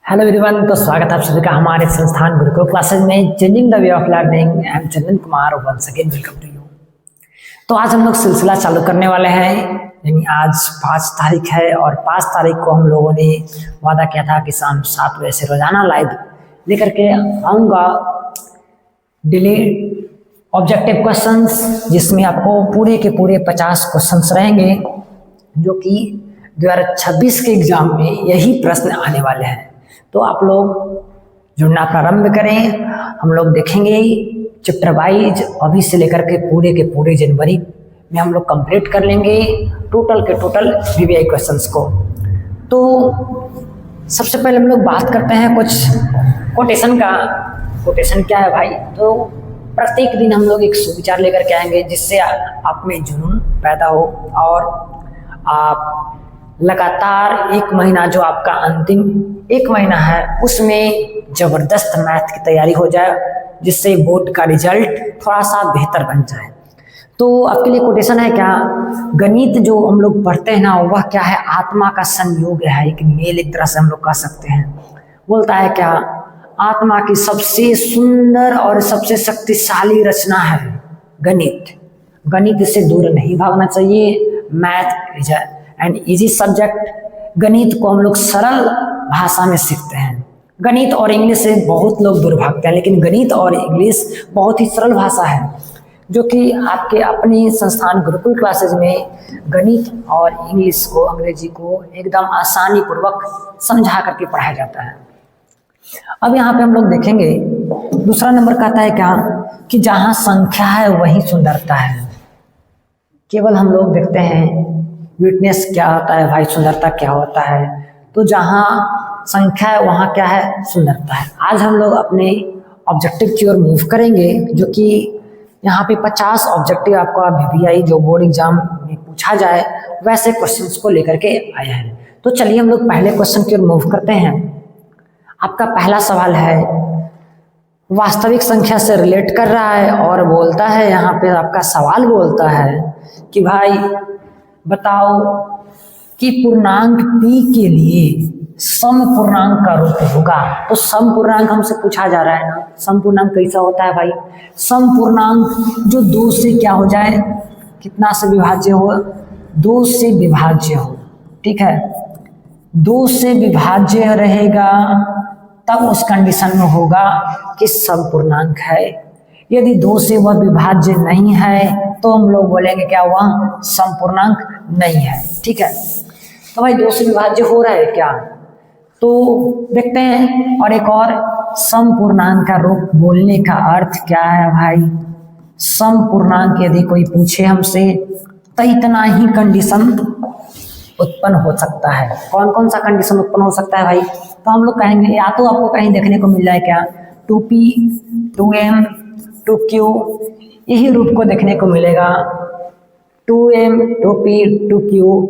Hello everyone, तो स्वागत है आप सभी का हमारे संस्थान गुरुकुल क्लासेज में changing the way of learning. I am Chandan Kumar, once again welcome to you. तो आज हम लोग सिलसिला चालू करने वाले हैं। यानी आज 5 तारीख है और 5 तारीख को हम लोगों ने वादा किया था कि शाम 7 बजे से रोजाना लाइव लेकर के आऊँगा डेली ऑब्जेक्टिव क्वेश्चंस, जिसमें आपको पूरे के पूरे 50 क्वेश्चंस रहेंगे जो कि 2026 के एग्जाम में यही प्रश्न आने वाले हैं। तो आप लोग जुड़ना प्रारंभ करें। हम लोग देखेंगे चैप्टर वाइज अभी से लेकर के पूरे जनवरी में हम लोग कंप्लीट कर लेंगे टोटल के टोटल वीवीआई क्वेश्चंस को। तो सबसे पहले हम लोग बात करते हैं कुछ कोटेशन का। कोटेशन क्या है भाई? तो प्रत्येक दिन हम लोग एक सुविचार लेकर के आएंगे जिससे आप में जुनून पैदा हो और आप लगातार 1 महीना जो आपका अंतिम 1 महीना है उसमें जबरदस्त मैथ की तैयारी हो जाए, जिससे बोर्ड का रिजल्ट थोड़ा सा बेहतर बन जाए। तो आपके लिए कोटेशन है क्या? गणित जो हम लोग पढ़ते हैं ना, वह क्या है? आत्मा का संयोग है, एक मेल एक तरह से हम लोग कह सकते हैं। बोलता है क्या? आत्मा की सबसे सुंदर और सबसे शक्तिशाली रचना है गणित। गणित से दूर नहीं भागना चाहिए। Math is and easy subject. गणित को हम लोग सरल भाषा में सीखते हैं। गणित और इंग्लिश से बहुत लोग दूर भागते हैं, लेकिन गणित और इंग्लिश बहुत ही सरल भाषा है जो कि आपके अपनी संस्थान गुरुकुल क्लासेज में गणित और इंग्लिश को, अंग्रेजी को एकदम आसानी पूर्वक समझा करके पढ़ाया जाता है। अब यहाँ पे हम लोग देखेंगे दूसरा नंबर कहता है क्या कि जहाँ संख्या है वही सुंदरता है। केवल हम लोग देखते हैं विटनेस क्या होता है भाई, सुंदरता क्या होता है। तो जहाँ संख्या है वहाँ क्या है? सुंदरता है। आज हम लोग अपने ऑब्जेक्टिव की ओर मूव करेंगे, जो कि यहाँ पे 50 ऑब्जेक्टिव आपका वीवीआई जो बोर्ड एग्जाम में पूछा जाए वैसे क्वेश्चंस को लेकर के आए हैं। तो चलिए हम लोग पहले क्वेश्चन की ओर मूव करते हैं। आपका पहला सवाल है, वास्तविक संख्या से रिलेट कर रहा है और बोलता है, यहाँ पे आपका सवाल बोलता है कि भाई बताओ कि पूर्णांक p के लिए सम पूर्णांक का रूप होगा। तो सम पूर्णांक हमसे पूछा जा रहा है ना, सम पूर्णांक कैसा होता है भाई? सम पूर्णांक जो 2 से क्या हो जाए, कितना से विभाज्य हो? 2 से विभाज्य हो। ठीक है, 2 से विभाज्य रहेगा तब उस कंडीशन में होगा कि सम पूर्णांक है। यदि 2 से वह विभाज्य नहीं है तो हम लोग बोलेंगे क्या वह समपूर्णांक नहीं है। ठीक है, तो भाई 2 से विभाज्य हो रहा है क्या? तो देखते हैं। और एक और, समपूर्णांक का रूप बोलने का अर्थ क्या है भाई? समपूर्णांक यदि कोई पूछे हमसे तो इतना ही कंडीशन उत्पन्न हो सकता है। कौन कौन सा कंडीशन उत्पन्न हो सकता है भाई? तो हम लोग कहेंगे, या तो आपको कहीं देखने को मिल रहा है क्या 2p 2m 2q, यही रूप को देखने को मिलेगा 2m 2p 2q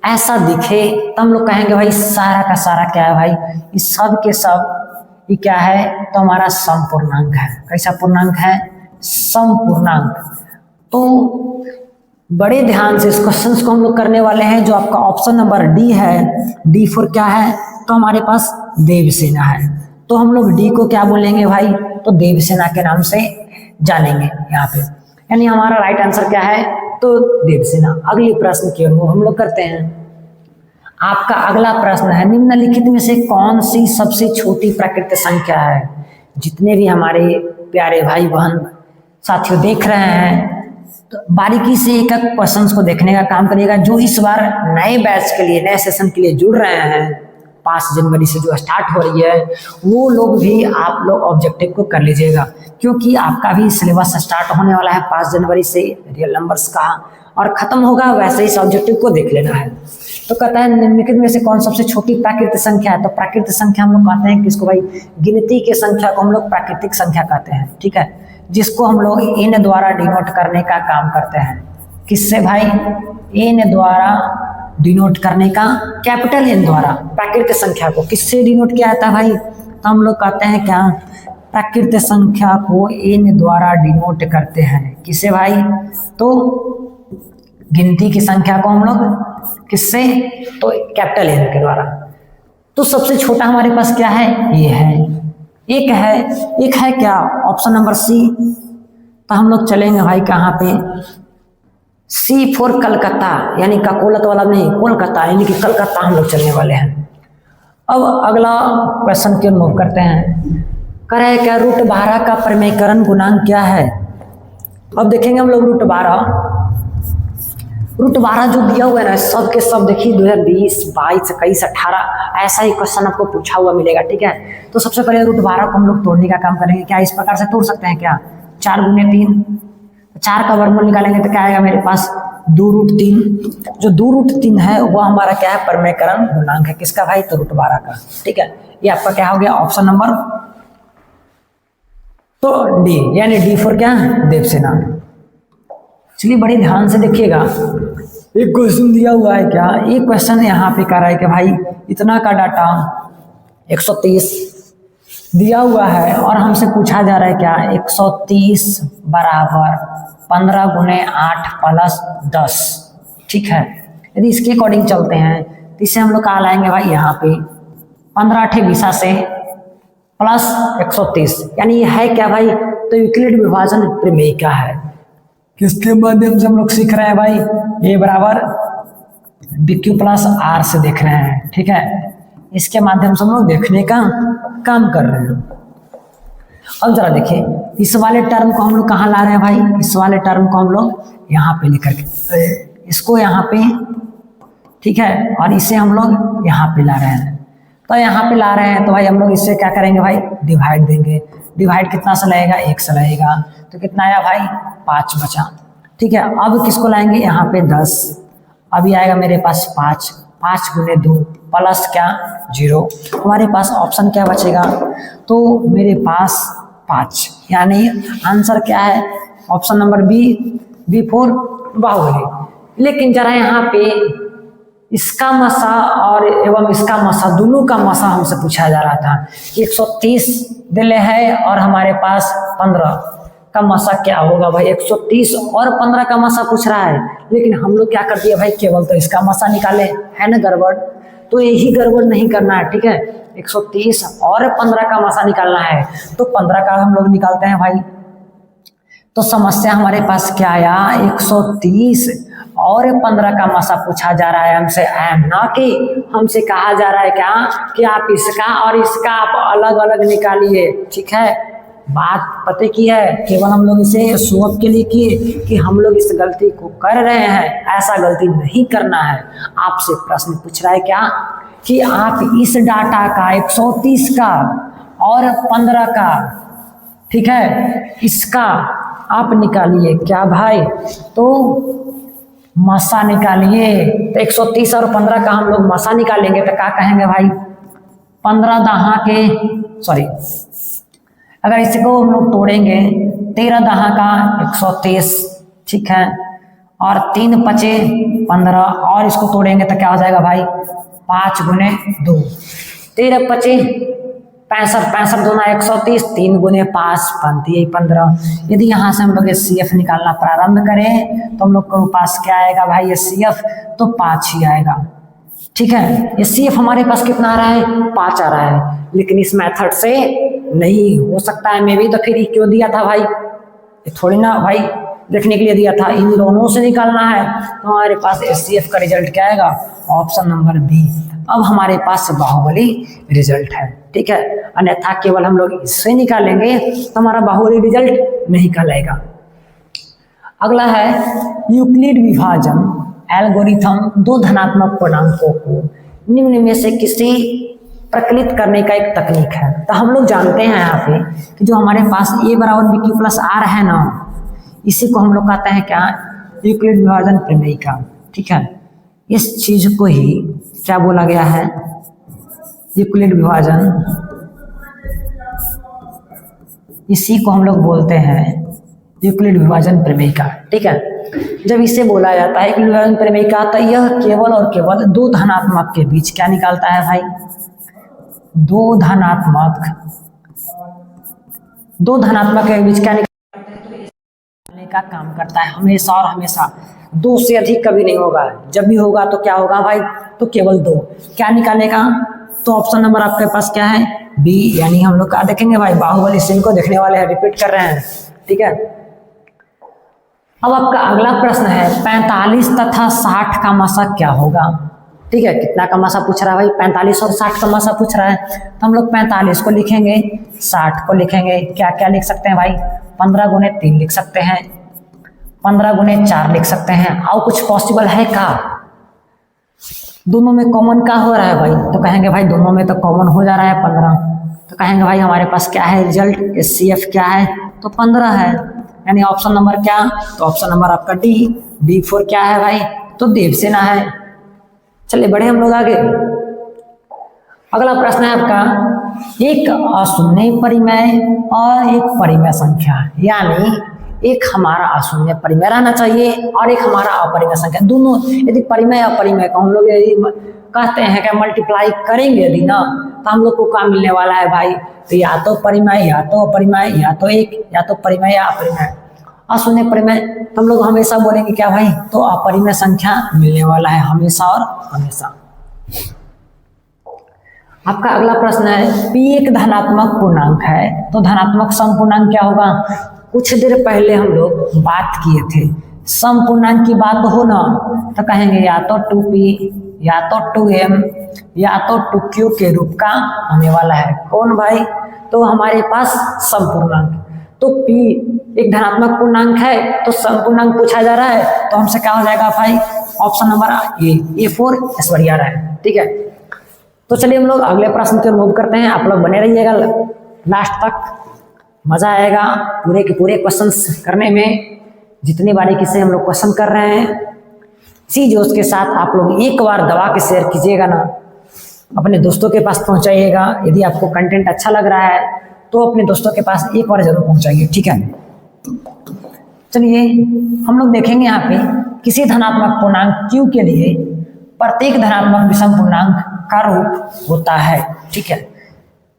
ऐसा दिखे तो हम लोग कहेंगे भाई सारा का सारा क्या है भाई? इस सब के सब ये क्या है? तो हमारा समपूर्णांक है। कैसा पूर्णांक है? समपूर्णांक। तो बड़े ध्यान से इस क्वेश्चन को हम लोग करने वाले हैं। जो आपका ऑप्शन नंबर डी है, डी फॉर क्या है? तो हमारे पास देवसेना है। तो हम लोग डी को क्या बोलेंगे भाई? तो देवसेना के नाम से जानेंगे यहाँ पे। यानी हमारा राइट आंसर क्या है? तो देवसेना। अगले प्रश्न की ओर हम लोग करते हैं। आपका अगला प्रश्न है, निम्नलिखित में से कौन सी सबसे छोटी प्राकृतिक संख्या है? जितने भी हमारे प्यारे भाई बहन साथियों देख रहे हैं, तो बारीकी से एक एक क्वेश्चन को देखने का काम करिएगा। जो इस बार नए बैच के लिए, नए सेशन के लिए जुड़ रहे हैं, 5 जनवरी से जो स्टार्ट हो रही है, वो लोग भी आप लोग ऑब्जेक्टिव को कर लीजिएगा, क्योंकि आपका भी सिलेबस स्टार्ट होने वाला है 5 जनवरी से रियल नंबर्स का, और खत्म होगा वैसे इस ऑब्जेक्टिव को देख लेना है। तो कहता है निम्नलिखित में से कौन सबसे छोटी प्राकृतिक संख्या है? तो प्राकृतिक संख्या हम लोग कहते हैं किसको भाई? गिनती के संख्या को हम लोग प्राकृतिक संख्या कहते हैं। ठीक है, जिसको हम लोग n द्वारा डिनोट करने का काम करते हैं। किससे भाई? n द्वारा डिनोट करने का, कैपिटल N द्वारा प्राकृतिक संख्या को किससे डिनोट किया जाता है भाई? तो हम लोग कहते हैं क्या? प्राकृतिक संख्या को n द्वारा डिनोट करते हैं। किससे भाई? तो गिनती की संख्या को हम लोग किससे? तो कैपिटल N के द्वारा। तो सबसे छोटा हमारे पास क्या है, ये है, एक है क्या, ऑप्शन नंबर सी। तो हम लोग चलेंगे भाई कहाँ पे, सी फॉर कलकत्ता, यानी ककोलत वाला नहीं, कोलकाता यानी कि कलकत्ता हम लोग चलने वाले हैं। अब अगला क्वेश्चन की मूव करते हैं। कह रहा है क्या रूट 12 का परिमेयकरण गुणांक क्या है। अब देखेंगे हम लोग रूट 12 जो दिया हुआ है ना, सब के सब देखिए 2020, 22, 21, 18 ऐसा ही क्वेश्चन आपको पूछा हुआ मिलेगा, ठीक है। तो सबसे पहले रूट 12 को हम लोग तोड़ने का काम करेंगे। क्या इस प्रकार से तोड़ सकते हैं क्या, 4 गुने 3, 4 का वर्गमूल निकालेंगे तो क्या आएगा मेरे पास 2√3। जो 2√3 है वो हमारा क्या है, परिमेयकरण गुणांक है, किसका भाई, तो रूट 12 का, ठीक है। ये आपका क्या हो गया, ऑप्शन नंबर तो डी, यानी डी फॉर क्या, देवसेना। चलिए बड़ी ध्यान से देखिएगा, एक क्वेश्चन दिया हुआ है क्या, एक क्वेश्चन यहाँ पे कह रहा है कि भाई इतना का डाटा 130 दिया हुआ है और हमसे पूछा जा रहा है क्या, 130 बराबर 15 गुने 8 प्लस 10, ठीक है। यदि इसके अकॉर्डिंग चलते हैं तो इसे हम लोग कहाँ लाएंगे भाई, यहाँ पे 15 8 20 से प्लस 130, यानी ये है क्या भाई, तो यूक्लिड विभाजन प्रमेय का है। किसके माध्यम से हम लोग सीख रहे हैं भाई, ए बराबर BQ प्लस आर से देख रहे हैं, ठीक है। इसके माध्यम से हम लोग देखने का काम कर रहे हैं। अब जरा देखिए, इस वाले टर्म को हम लोग कहाँ ला रहे हैं भाई, इस वाले टर्म को हम लोग यहाँ पे लेकर के, इसको यहाँ पे, ठीक है, और इसे हम लोग यहाँ पे ला रहे हैं। तो यहाँ पे ला रहे हैं तो भाई हम लोग इससे क्या करेंगे भाई, डिवाइड देंगे। डिवाइड कितना से लगेगा, 1 से लगेगा, तो कितना आया भाई, 5 बचा, ठीक है। अब किसको लाएंगे, यहाँ पे 10, अभी आएगा मेरे पास 5, 5 गुने 2 प्लस क्या, 0। हमारे पास ऑप्शन क्या बचेगा, तो मेरे पास 5, यानी आंसर क्या है, option number b for Baahubali. लेकिन जरा यहाँ पे इसका मसा और एवं इसका मसा, दोनों का मसा हमसे पूछा जा रहा था। 130 दिले है और हमारे पास 15 का मसा क्या होगा भाई, 130 और 15 का मसा पूछ रहा है, लेकिन हम लोग क्या कर दिए भाई, केवल तो इसका मसा निकाले, है ना गड़बड़। तो यही गड़बड़ नहीं करना है, ठीक है। 130 और 15 का मसा निकालना है, तो 15 का हम लोग निकालते हैं भाई। तो समस्या हमारे पास क्या आया, 130 और 15 का मसा पूछा जा रहा है हमसे, ना कि हमसे कहा जा रहा है क्या कि आप इसका और इसका आप अलग अलग निकालिए, ठीक है। बात पते की है, केवल हम लोग इसे शो ऑफ के लिए किए कि हम लोग इस गलती को कर रहे हैं, ऐसा गलती नहीं करना है। आपसे प्रश्न पूछ रहा है क्या कि आप इस डाटा का 130 का और 15 का, ठीक है, इसका आप निकालिए क्या भाई, तो मसा निकालिए। तो 130 और 15 का हम लोग मसा निकालेंगे तो क्या कहेंगे भाई, 15 दहा के, सॉरी, अगर इसको हम लोग तोड़ेंगे 13 दहा का 130, ठीक है, और 3 पचे 15, और इसको तोड़ेंगे तो क्या हो जाएगा भाई, 5 गुने 2, 13 पचे 65, 65 दूना 130, 3 गुने 5 बनती है 15। यदि यहाँ से हम लोग SCF निकालना प्रारंभ करें तो हम लोग के पास क्या आएगा भाई, SCF तो 5 ही आएगा, ठीक है। SCF हमारे पास कितना आ रहा है, 5 आ रहा है, लेकिन इस मेथड से नहीं हो सकता है मे भी, तो फिर क्यों दिया था भाई, ये थोड़ी ना भाई देखने के लिए दिया था, इन दोनों से निकालना है। तो हमारे पास SCF का रिजल्ट क्या आएगा, ऑप्शन नंबर बी। अब हमारे पास बाहुबली रिजल्ट है, ठीक है, अन्यथा केवल हम लोग इससे निकालेंगे तो हमारा बाहुबली रिजल्ट नहीं कहलाएगा। अगला है यूक्लिड विभाजन एल्गोरिथम, 2 धनात्मक पूर्णांकों को निम्न में से किसी प्रकलित करने का एक तकनीक है। तो हम लोग जानते हैं यहाँ पे कि जो हमारे पास a बराबर BQ प्लस आर है ना, इसी को हम लोग कहते हैं क्या, यूक्लिड विभाजन प्रमेय का, ठीक है। इस चीज को ही क्या बोला गया है, यूक्लिड विभाजन, इसी को हम लोग बोलते हैं यूक्लिड विभाजन प्रमेय का, ठीक है। जब इसे बोला जाता है यूक्लिड विभाजन प्रमेय का, तो यह केवल और केवल 2 धनात्मक के बीच क्या निकालता है भाई, 2 धनात्मक के बीच क्या निकालने का काम करता है, हमेशा और हमेशा। 2 से अधिक कभी नहीं होगा, जब भी होगा तो क्या होगा भाई, तो केवल 2 क्या निकालेगा, तो ऑप्शन नंबर आपके पास क्या है, बी। यानी हम लोग क्या देखेंगे भाई, बाहुबली सीन को देखने वाले हैं, रिपीट कर रहे हैं, ठीक है। अब आपका अगला प्रश्न है 45 तथा 60 का मशक क्या होगा, ठीक है। कितना का मशा पूछ रहा है भाई, 45 और 60 का मशा पूछ रहा है। तो हम लोग 45 को लिखेंगे, 60 को लिखेंगे, क्या क्या लिख सकते हैं भाई, 15 गुने 3 लिख सकते हैं, 15 गुने 4 लिख सकते हैं। और कुछ पॉसिबल है का, दोनों में कॉमन का हो रहा है भाई, तो कहेंगे भाई दोनों में तो कॉमन हो जा रहा है 15, तो कहेंगे भाई हमारे पास क्या है रिजल्ट, HCF क्या है, तो 15 है। यानी ऑप्शन नंबर क्या, तो ऑप्शन नंबर आपका डी, D4 क्या है भाई, तो देवसेना है। चलिए बढ़े हम लोग आगे। अगला प्रश्न है आपका, एक अशून्य परिमेय और एक परिमेय संख्या, यानी एक हमारा अशून्य परिमेय रहना चाहिए और एक हमारा अपरिमेय संख्या, दोनों यदि परिमेय अपरिमेय को हम लोग यदि कहते हैं कि मल्टीप्लाई करेंगे यदि ना, तो हम लोग को क्या मिलने वाला है भाई, तो या तो परिमेय या तो अपरिमेय, या तो एक या तो परिमेय या अपरिमेय। अशून्य परिमेय तो हम लोग हमेशा बोलेंगे क्या भाई, तो अपरिमेय संख्या मिलने वाला है हमेशा और हमेशा। आपका अगला प्रश्न है, P एक धनात्मक पूर्णांक है, तो धनात्मक समपूर्णांक क्या होगा। कुछ देर पहले हम लोग बात किए थे, समपूर्णांक की बात हो ना, तो कहेंगे या तो 2P या तो 2M या तो 2Q के रूप का होने वाला है। कौन भाई, तो हमारे पास समपूर्णांक, तो P एक धनात्मक पूर्णांक है, तो समपूर्णांक पूछा जा रहा है, तो हमसे क्या हो जाएगा भाई, option number A4 Aishwarya Rai, ठीक है। तो चलिए हम लोग अगले प्रश्न की ओर मूव करते हैं। आप लोग बने रहिएगा लास्ट तक, मजा आएगा पूरे के पूरे क्वेश्चंस करने में, जितनी बारीकी से हम लोग क्वेश्चन कर रहे हैं। इसी जोश के साथ आप लोग एक बार दबा के शेयर कीजिएगा ना, अपने दोस्तों के पास पहुंचाइएगा। यदि आपको कंटेंट अच्छा लग रहा है तो अपने दोस्तों के पास एक बार जरूर पहुंचाइए, ठीक है। चलिए हम लोग देखेंगे यहाँ पे, किसी धनात्मक पूर्णांक Q के लिए प्रत्येक धनात्मक विषम पूर्णांक का रूप होता है, ठीक है।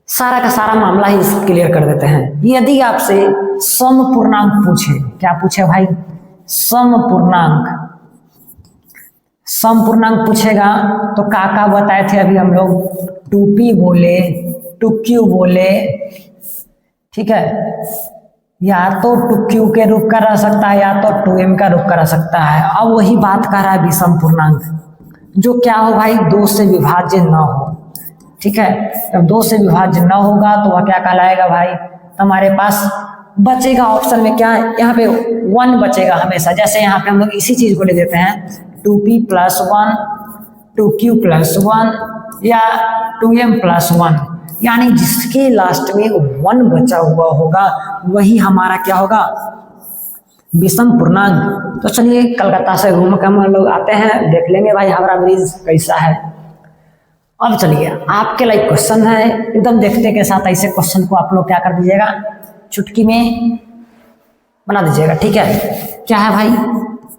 सारा का सारा मामला ही क्लियर कर देते हैं। यदि आपसे समपूर्णांक पूछे, क्या पूछे भाई, समपूर्णांक, समपूर्णांक पूछेगा तो का बताए थे अभी हम लोग, 2P बोले, 2Q बोले, ठीक है। या तो 2Q के रूप का रह सकता है या तो 2M का रूप का रह सकता है। अब वही बात कर रहा है विषम पूर्णांक, जो क्या हो भाई, 2 से विभाज्य न हो, ठीक है। जब 2 से विभाज्य न होगा तो वह क्या कहलाएगा भाई, तो हमारे पास बचेगा ऑप्शन में क्या है, यहाँ पे 1 बचेगा हमेशा। जैसे यहाँ पे हम लोग इसी चीज को ले देते हैं, 2P + 1, 2Q + 1 या 2M + 1, यानी जिसके लास्ट में 1 बचा हुआ होगा वही हमारा क्या होगा, विषम पूर्णांक। तो चलिए कलकत्ता से घूम कर हम लोग आते हैं, देख लेंगे भाई हावड़ा ब्रिज कैसा है। अब चलिए आपके लाइक क्वेश्चन है, एकदम देखते के साथ ऐसे क्वेश्चन को आप लोग क्या कर दीजिएगा, चुटकी में बना दीजिएगा, ठीक है। क्या है भाई,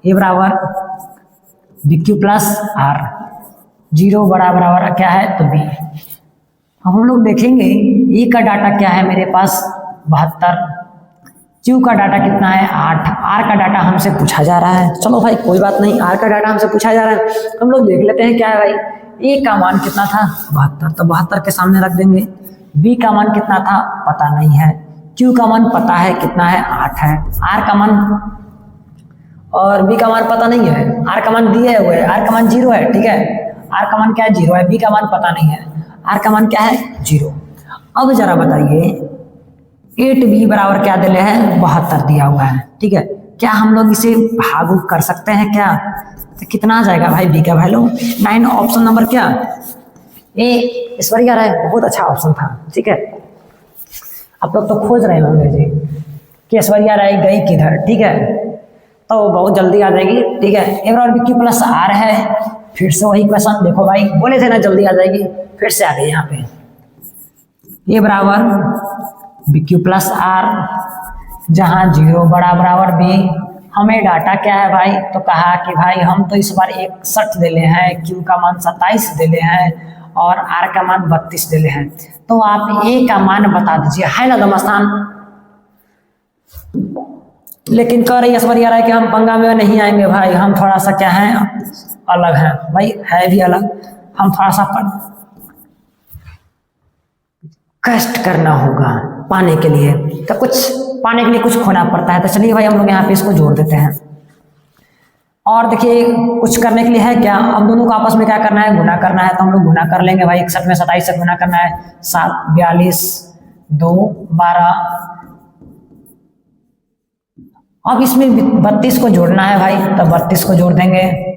A बराबर BQ + R, 0 बराबर क्या है, तो B। अब हम लोग देखेंगे E का डाटा क्या है मेरे पास, 72, Q का डाटा कितना है, 8, R का डाटा हमसे पूछा जा रहा है। चलो भाई कोई बात नहीं, R का डाटा हमसे पूछा जा रहा है, हम लोग देख लेते हैं क्या है भाई। A का मान कितना था, 72, तो 72 के सामने रख देंगे। B का मान कितना था, पता नहीं है। Q का मान पता है कितना है, 8 है। R का मान और B का मान पता नहीं है, R का मान दिए हुए है, R का मान 0 है, ठीक है। R का मान क्या है, 0 है, B का मान पता नहीं है, R का मान क्या है, 0। अब जरा बताइए 8B बराबर क्या दिले है, 72 दिया हुआ है, ठीक है। क्या हम लोग इसे भाग कर सकते हैं क्या, तो कितना आ जाएगा भाई B का वैल्यू 9। ऑप्शन नंबर क्या, A ऐश्वर्या राय, बहुत अच्छा ऑप्शन था, ठीक है। आप लोग तो खोज रहे होंगे जी कि ऐश्वर्या राय गई किधर, ठीक है, तो बहुत जल्दी आ जाएगी, ठीक है। A बराबर BQ + R है, फिर से वही क्वेश्चन देखो भाई, बोले थे ना जल्दी आ जाएगी, फिर से आ गई यहाँ पे। A बराबर BQ + R, जहाँ 0 बराबर B। हमें डाटा क्या है भाई, तो कहा कि भाई हम तो इस बार 61 दिले हैं, Q का मान 27 दिले हैं और R का मान 32 दिले हैं। तो आप A का मान बता दीजिए, है ना दमस्थान। लेकिन कह रही ऐश्वर्या राय कि हम पंगा में नहीं आएंगे भाई, हम थोड़ा सा क्या है, अलग है भाई, है भी अलग, हम थोड़ा सा कष्ट करना होगा पाने के लिए, तो कुछ पाने के लिए कुछ खोना पड़ता है। तो चलिए भाई हम लोग यहाँ पे इसको जोड़ देते हैं। और देखिए कुछ करने के लिए है क्या, अब दोनों को आपस में क्या करना है, गुना करना है। तो हम लोग गुना कर लेंगे भाई, 61 में 27 से गुना करना है, 7 42 2 12। अब इसमें 32 को जोड़ना है भाई, तो 32 को जोड़ देंगे।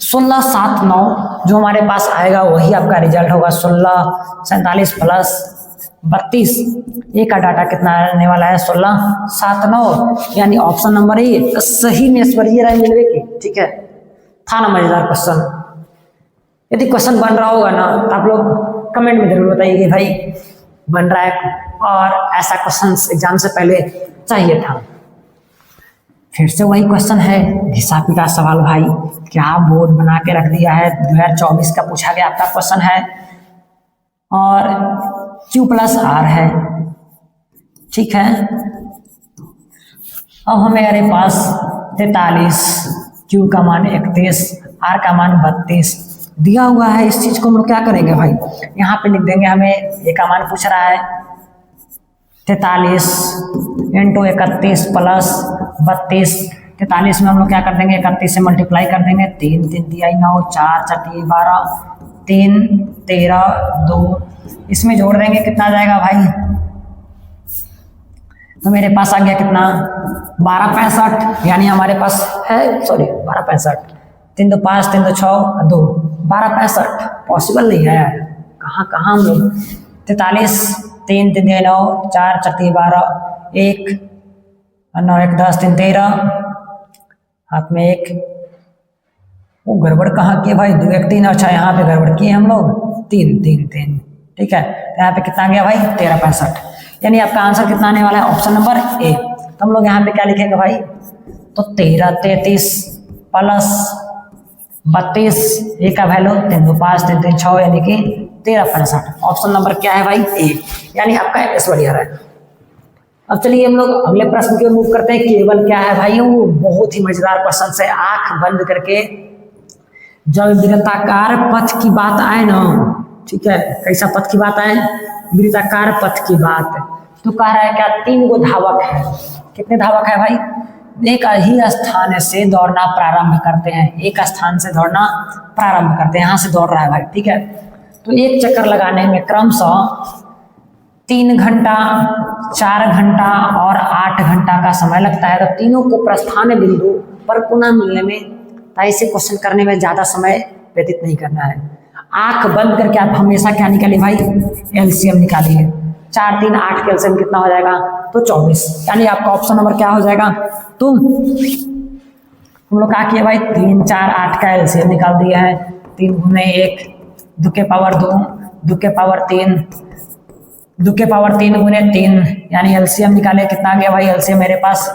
16 7 9 जो हमारे पास आएगा वही आपका रिजल्ट होगा। 16 47 प्लस 32, ए का डाटा कितना आने वाला है, 16 7 9, यानी ऑप्शन नंबर ए सही निष्पत्ति राय मिलवे की। ठीक है, था ना मजेदार क्वेश्चन। यदि क्वेश्चन बन रहा होगा ना तो आप लोग कमेंट में जरूर बताइए कि भाई बन रहा है, और ऐसा क्वेश्चन एग्जाम से पहले चाहिए था। फिर से वही क्वेश्चन है, घिसापी का सवाल भाई, क्या बोर्ड बना के रख दिया है। 2024 का पूछा गया आपका क्वेश्चन है, और Q प्लस R है। ठीक है, अब हमारे पास 43, Q का मान 31, R का मान 32 दिया हुआ है। इस चीज को हम लोग क्या करेंगे भाई, यहाँ पे लिख देंगे। हमें ए का मान पूछ रहा है, 43 इंटू 31 प्लस 32। 43 में हम लोग क्या कर देंगे, 31 से मल्टीप्लाई कर देंगे। 3 3 दिया 9, 4 4 12, 3 13 2, इसमें जोड़ देंगे, कितना आ जाएगा भाई, तो मेरे पास आ गया कितना, 1265। यानी हमारे पास है, सॉरी 1265, 3 2 5 3 2 6 2, 1265 पॉसिबल नहीं है यार, कहाँ कहाँ हम लोग। 43 3 3 9, 4 4 12, 1 9 1 10 3 13, हाथ में 1, वो गड़बड़ कहाँ की भाई, 2 1 3। अच्छा यहाँ पे गड़बड़ की हम लोग, 3 3 3। ठीक है, तो यहाँ पे कितना गया भाई, 1365। यानी आपका आंसर कितना आने वाला है, ऑप्शन नंबर ए। तो हम लोग यहाँ पे क्या लिखेंगे भाई, तो 13 33 प्लस 32, ए का वैल्यू 3 2 5 3 3 6, यानी कि 1365। ऑप्शन नंबर क्या है भाई, ए, यानी आपका एस बढ़िया है। अब चलिए हम लोग अगले प्रश्न के मूव करते हैं। केवल क्या है भाई, वो बहुत ही मजेदार क्वेश्चन से, आंख बंद करके जब वृत्ताकार पथ की बात आए ना, ठीक है, कैसा पथ की बात आए, वृत्ताकार पथ की बात, तो कह रहा है क्या, 3 गो धावक है। कितने धावक है भाई, एक ही स्थान से दौड़ना प्रारंभ करते हैं, एक स्थान से दौड़ना प्रारंभ करते हैं, यहाँ से दौड़ रहा है भाई। ठीक है, तो एक चक्कर लगाने में क्रमशः 3 घंटा 4 घंटा और 8 घंटा का समय लगता है। तो तीनों को प्रस्थान बिंदु पर पुनः मिलने में, तो ऐसे क्वेश्चन करने में ज्यादा समय व्यतीत नहीं करना है। आंख बंद करके आप हमेशा क्या निकालिए भाई, एलसीएम निकालिए। 4 3 8 के एलसीएम कितना हो जाएगा, तो 24, यानी आपका ऑप्शन नंबर क्या हो जाएगा। तो हम लोग क्या किए भाई, 3 4 8 का एलसीएम निकाल दिया है। 3 गुने 1, 2 के पावर 2, 2 के पावर 3, 2 के पावर 3 गुने 3, यानी एलसीएम निकाले, कितना गया भाई एलसीएम मेरे पास,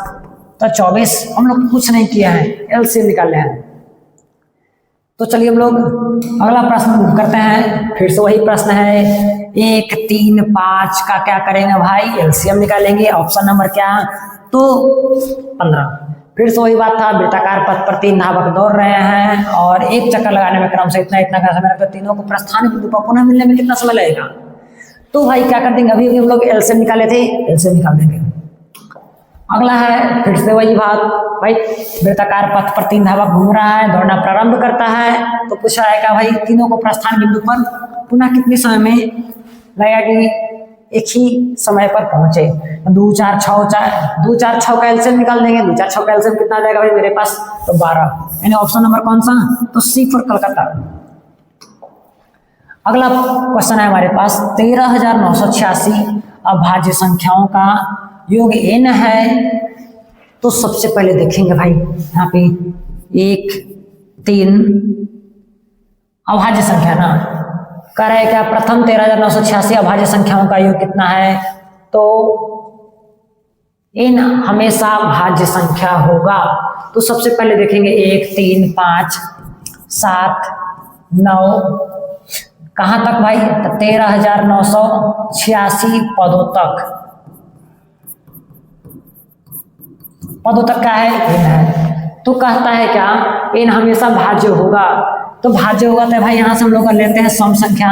तो 24। हम लोग कुछ नहीं किया है, एलसीएम निकाले हैं। तो चलिए हम लोग अगला प्रश्न करते हैं। फिर से वही प्रश्न है, 1 3 5 का क्या करेंगे भाई, एलसीएम निकालेंगे। ऑप्शन नंबर क्या, तो 15। फिर से वही बात था, वृत्ताकार पथ पर 3 धावक दौड़ रहे हैं और एक चक्कर लगाने में क्रम से इतना इतना का समय लगता है। तीनों को प्रस्थान बिंदु पर पुनः मिलने में कितना समय लगेगा, तो भाई क्या कर देंगे, अभी हम लोग एलसीएम निकाले थे, एलसीएम निकाल देंगे। अगला है फिर से वही बात भाई, वृत्ताकार पथ पर 3 धावक घूम रहा है, दौड़ना प्रारंभ करता है। तो पूछा है क्या भाई, तीनों को प्रस्थान बिंदु पर पुनः कितने समय में लगेगा कि एक ही समय पर पहुंचे। 2 4 6 2 4 6 का एलसीएम निकाल देंगे। 2 4 6 का एलसीएम कितना आ जाएगा भाई मेरे पास, तो 12, यानी ऑप्शन नंबर कौन सा, तो सी फॉर कलकत्ता। अगला क्वेश्चन है हमारे पास, 13,986 अभाज्य संख्याओं का योग n है। तो सबसे पहले देखेंगे भाई यहाँ पे 1 3 अभाज्य संख्या ना, कह रहे हैं क्या, प्रथम 13,986 अभाज्य संख्याओं का योग कितना है, तो n हमेशा भाज्य संख्या होगा। तो सबसे पहले देखेंगे 1 3 5 7 9, कहाँ तक भाई, 13,986 पदों तक। पदों तक क्या है, n है। तो कहता है क्या, n हमेशा भाज्य होगा। तो भाज्य होगा तो भाई यहाँ से हम लोग लेते हैं सम संख्या।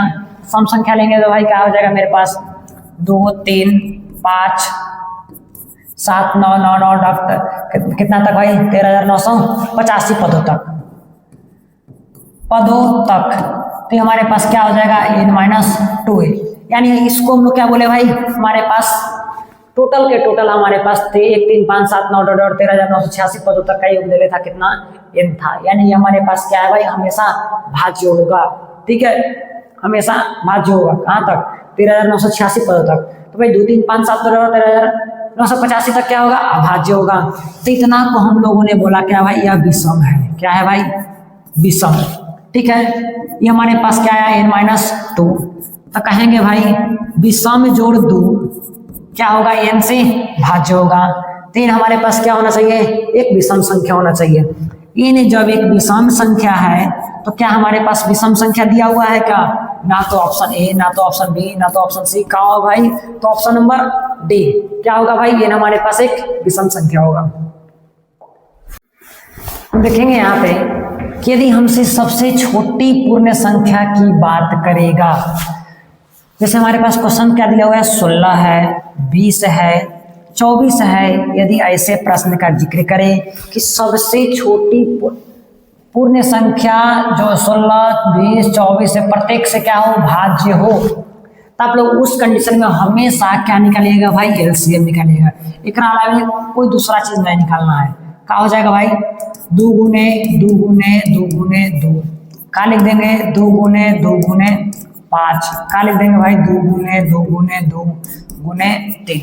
सम संख्या लेंगे तो भाई क्या हो जाएगा मेरे पास, 2 3 5 7 9 9 9 डॉट कितना तक भाई 13,985 पदों तक। तो हमारे पास क्या हो जाएगा n-2 है, यानी इसको हम लोग क्या बोले भाई, हमारे पास टोटल के टोटल हमारे पास थे 1 3 5 7 9 डॉट 13,986 पदों तक का योग दे लेता कितना n था, यानी हमारे पास क्या है भाई, हमेशा भाज्य होगा। ठीक है, हमेशा भाज्य होगा कहाँ तक 13,986 पदों तक। तो भाई 2 3 5 7 13,985 तक क्या होगा, अभाज्य होगा। तो इतना को हम लोगों ने बोला क्या भाई, यह विषम है। क्या है भाई, विषम। ठीक है, ये हमारे पास क्या आया n-2, तो कहेंगे भाई विषम जोड़ 2 क्या होगा, n से भाज्य होगा। 3 हमारे पास क्या होना चाहिए, एक विषम संख्या होना चाहिए। n जब एक विषम संख्या है तो क्या हमारे पास विषम संख्या दिया हुआ है क्या, ना तो ऑप्शन ए, ना तो ऑप्शन बी, ना तो ऑप्शन सी, क्या होगा भाई, तो ऑप्शन नंबर डी क्या होगा भाई, n हमारे पास एक विषम संख्या होगा। हम देखेंगे यहाँ पे कि यदि हमसे सबसे छोटी पूर्ण संख्या की बात करेगा, जैसे हमारे पास क्वेश्चन क्या दिया हुआ है, 16 है, 20 है, 24 है। यदि ऐसे प्रश्न का जिक्र करें कि सबसे छोटी पूर्ण संख्या जो 16, 20, 24 से प्रत्येक से क्या हो, भाज्य हो, तो आप लोग उस कंडीशन में हमेशा क्या निकालिएगा भाई, एलसीएम निकालिएगा। एक अलावा कोई दूसरा चीज नहीं निकालना है। क्या हो जाएगा भाई, 2 गुने 2 गुने 2 गुने 2, क्या लिख देंगे, 2 गुने 2 गुने 5, क्या लिख देंगे भाई, 2 गुने 2 गुने 2 गुने 3।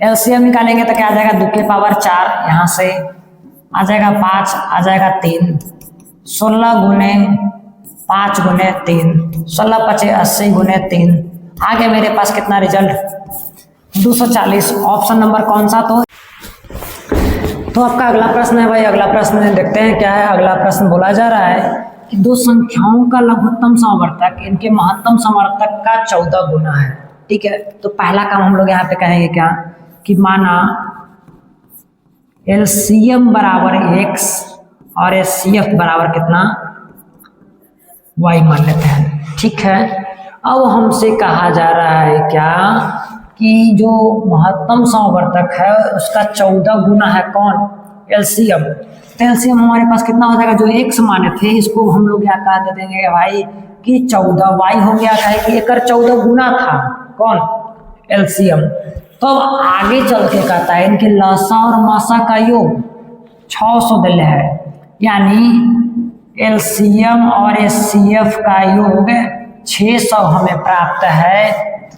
एलसीएम निकालेंगे तो क्या आ जाएगा, 2 के पावर 4, यहाँ से आ जाएगा 5, आ जाएगा 3, 16 गुने 5 गुने 3, 16 5 80 गुने 3, आगे मेरे पास कितना रिजल्ट 240। ऑप्शन नंबर कौन सा, तो आपका अगला प्रश्न है भाई। अगला प्रश्न देखते हैं क्या है। अगला प्रश्न बोला जा रहा है कि दो संख्याओं का लघुत्तम समवर्तक इनके महत्तम समवर्तक का 14 गुना है। ठीक है, तो पहला काम हम लोग यहाँ पे कहेंगे क्या, कि माना एलसीएम बराबर x और एचसीएफ बराबर कितना y मान लेते हैं। ठीक है, अब हमसे कहा जा रहा है क्या कि जो महत्तम समवर्तक है उसका 14 गुना है कौन, एलसीएम। तो एलसीएम हमारे पास कितना हो जाएगा, जो x माने थे इसको हम लोग क्या कह दे देंगे भाई कि 14 y हो गया, कहे कि एक 14 गुना था कौन, एलसीएम। तो अब आगे चल के कहता है इनके लसा और मासा का योग 600 दिले है, यानी एलसीएम और एचसीएफ का योग 600 हमें प्राप्त है।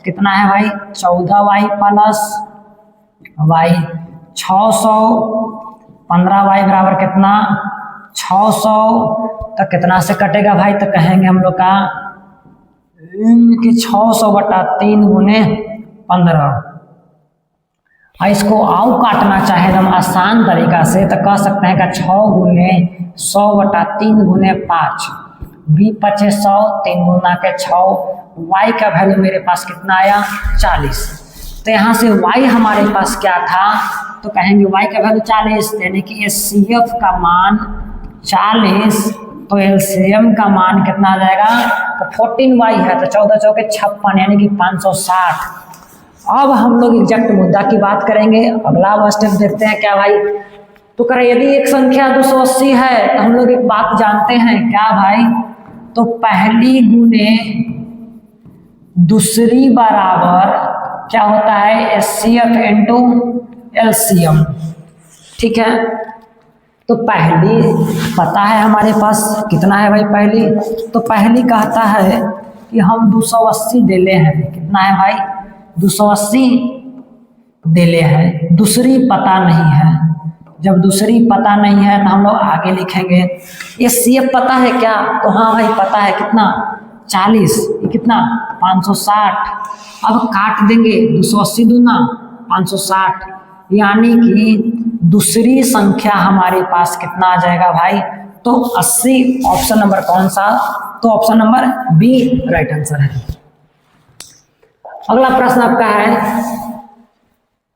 कितना है भाई, 14y प्लस y 600, 15y बराबर कितना 600, तो कितना से कटेगा भाई, तो कहेंगे हम लोग का कि 600 बटा 3 गुने 15। इसको आओ काटना चाहे हम आसान तरीका से तो कह सकते हैं कि 6 गुने 100 बटा 3 गुने 5, 20 25 100, 3 गुना के 6, y का वैल्यू मेरे पास कितना आया 40। तो यहाँ से y हमारे पास क्या था, तो कहेंगे y का वैल्यू 40, यानी कि एचसीएफ का मान 40, तो एलसीएम का मान कितना आ जाएगा, तो 14y है, तो 14 चौके 56 यानी कि 560। अब हम लोग एग्जैक्ट मुद्दा की बात करेंगे। अगला स्टेप देखते हैं क्या भाई, तो करें यदि एक संख्या 280 है तो हम लोग एक बात जानते हैं क्या भाई, तो पहली गुने दूसरी बराबर क्या होता है, एचसीएफ इनटू एलसीएम। ठीक है, तो पहली पता है हमारे पास कितना है भाई, पहली तो पहली कहता है कि हम 280 देले हैं, कितना है भाई 280 देले हैं। दूसरी पता नहीं है, जब दूसरी पता नहीं है तो हम लोग आगे लिखेंगे। ये सीएफ पता है क्या, तो हाँ भाई पता है, कितना 40, कितना 560। अब काट देंगे 280 दूना 560, यानी कि दूसरी संख्या हमारे पास कितना आ जाएगा भाई, तो 80। ऑप्शन नंबर कौन सा, तो option number b right answer है। अगला प्रश्न आपका है